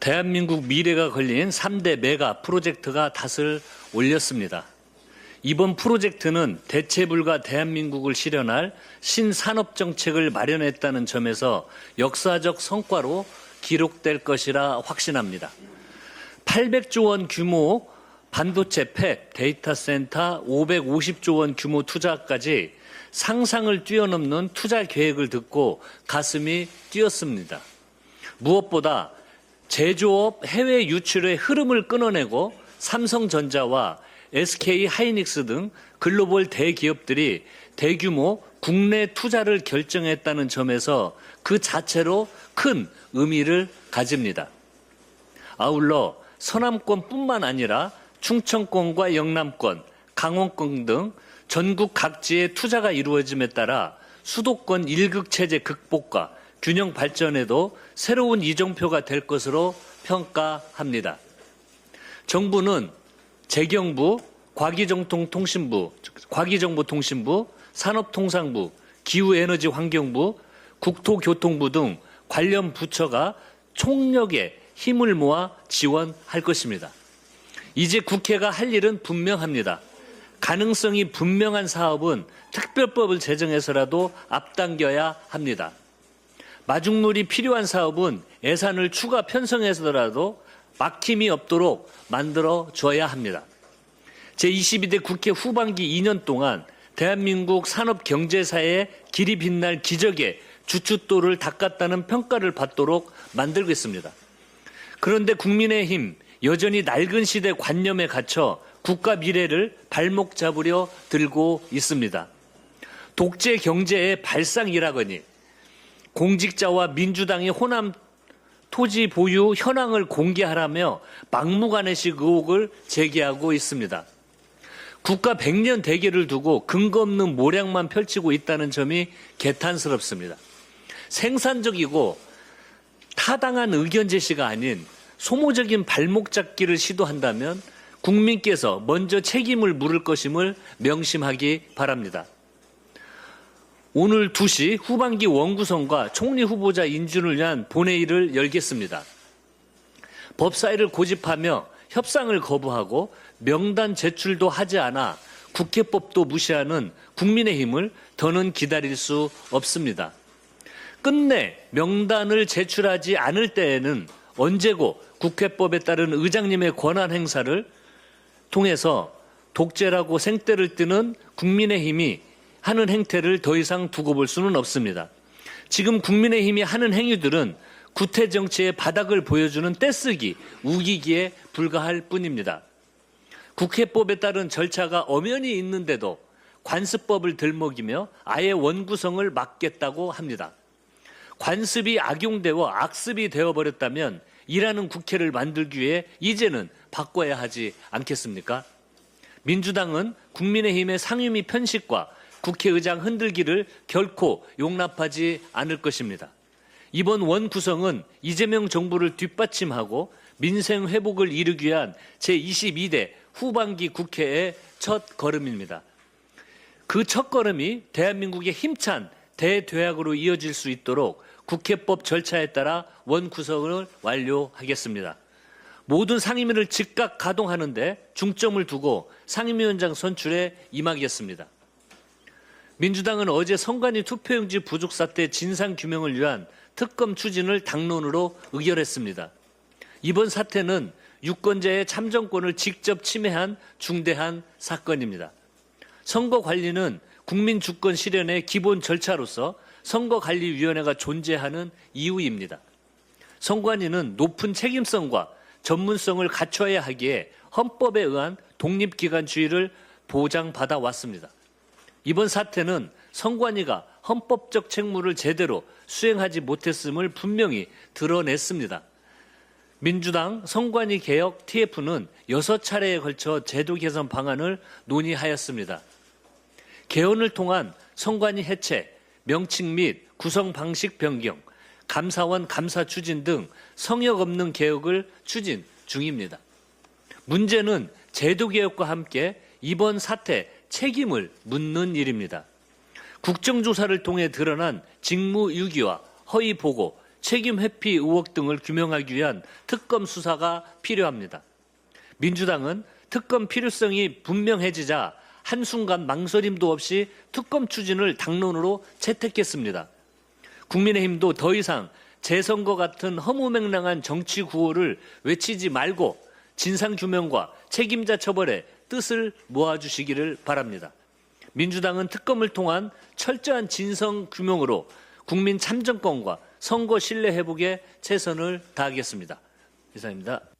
대한민국 미래가 걸린 3대 메가 프로젝트가 닷을 올렸습니다. 이번 프로젝트는 대체불가 대한민국을 실현할 신산업정책을 마련했다는 점에서 역사적 성과로 기록될 것이라 확신합니다. 800조 원 규모 반도체 팹, 데이터 센터 550조 원 규모 투자까지 상상을 뛰어넘는 투자 계획을 듣고 가슴이 뛰었습니다. 무엇보다 제조업 해외 유출의 흐름을 끊어내고 삼성전자와 SK 하이닉스 등 글로벌 대기업들이 대규모 국내 투자를 결정했다는 점에서 그 자체로 큰 의미를 가집니다. 아울러 서남권뿐만 아니라 충청권과 영남권, 강원권 등 전국 각지의 투자가 이루어짐에 따라 수도권 일극체제 극복과 균형 발전에도 새로운 이정표가 될 것으로 평가합니다. 정부는 재경부, 과기정보통신부, 산업통상부, 기후에너지환경부, 국토교통부 등 관련 부처가 총력의 힘을 모아 지원할 것입니다. 이제 국회가 할 일은 분명합니다. 가능성이 분명한 사업은 특별법을 제정해서라도 앞당겨야 합니다. 마중물이 필요한 사업은 예산을 추가 편성해서라도 막힘이 없도록 만들어줘야 합니다. 제22대 국회 후반기 2년 동안 대한민국 산업경제사의 길이 빛날 기적의 주춧돌을 닦았다는 평가를 받도록 만들겠습니다. 그런데 국민의힘 여전히 낡은 시대 관념에 갇혀 국가 미래를 발목 잡으려 들고 있습니다. 독재 경제의 발상이라거니 공직자와 민주당이 호남 토지 보유 현황을 공개하라며 막무가내식 의혹을 제기하고 있습니다. 국가 100년 대계를 두고 근거 없는 모략만 펼치고 있다는 점이 개탄스럽습니다. 생산적이고 타당한 의견 제시가 아닌 소모적인 발목 잡기를 시도한다면 국민께서 먼저 책임을 물을 것임을 명심하기 바랍니다. 오늘 2시 후반기 원구성과 총리 후보자 인준을 위한 본회의를 열겠습니다. 법사위를 고집하며 협상을 거부하고 명단 제출도 하지 않아 국회법도 무시하는 국민의힘을 더는 기다릴 수 없습니다. 끝내 명단을 제출하지 않을 때에는 언제고 국회법에 따른 의장님의 권한 행사를 통해서 독재라고 생떼를 뜨는 국민의힘이 하는 행태를 더 이상 두고 볼 수는 없습니다. 지금 국민의힘이 하는 행위들은 구태 정치의 바닥을 보여주는 떼쓰기, 우기기에 불과할 뿐입니다. 국회법에 따른 절차가 엄연히 있는데도 관습법을 들먹이며 아예 원구성을 막겠다고 합니다. 관습이 악용되어 악습이 되어버렸다면 일하는 국회를 만들기 위해 이제는 바꿔야 하지 않겠습니까? 민주당은 국민의힘의 상임위 편식과 국회의장 흔들기를 결코 용납하지 않을 것입니다. 이번 원구성은 이재명 정부를 뒷받침하고 민생 회복을 이루기 위한 제22대 후반기 국회의 첫 걸음입니다. 그 첫 걸음이 대한민국의 힘찬 대도약으로 이어질 수 있도록 국회법 절차에 따라 원구성을 완료하겠습니다. 모든 상임위를 즉각 가동하는 데 중점을 두고 상임위원장 선출에 임하겠습니다. 민주당은 어제 선관위 투표용지 부족 사태 진상규명을 위한 특검 추진을 당론으로 의결했습니다. 이번 사태는 유권자의 참정권을 직접 침해한 중대한 사건입니다. 선거관리는 국민주권 실현의 기본 절차로서 선거관리위원회가 존재하는 이유입니다. 선관위는 높은 책임성과 전문성을 갖춰야 하기에 헌법에 의한 독립기관주의를 보장받아 왔습니다. 이번 사태는 선관위가 헌법적 책무를 제대로 수행하지 못했음을 분명히 드러냈습니다. 민주당 선관위 개혁 TF는 6차례에 걸쳐 제도 개선 방안을 논의하였습니다. 개헌을 통한 선관위 해체, 명칭 및 구성 방식 변경, 감사원 감사 추진 등 성역 없는 개혁을 추진 중입니다. 문제는 제도 개혁과 함께 이번 사태 책임을 묻는 일입니다. 국정조사를 통해 드러난 직무유기와 허위 보고, 책임 회피 의혹 등을 규명하기 위한 특검 수사가 필요합니다. 민주당은 특검 필요성이 분명해지자 한순간 망설임도 없이 특검 추진을 당론으로 채택했습니다. 국민의힘도 더 이상 재선거 같은 허무맹랑한 정치 구호를 외치지 말고 진상규명과 책임자 처벌에 뜻을 모아주시기를 바랍니다. 민주당은 특검을 통한 철저한 진상규명으로 국민 참정권과 선거 신뢰 회복에 최선을 다하겠습니다. 이상입니다.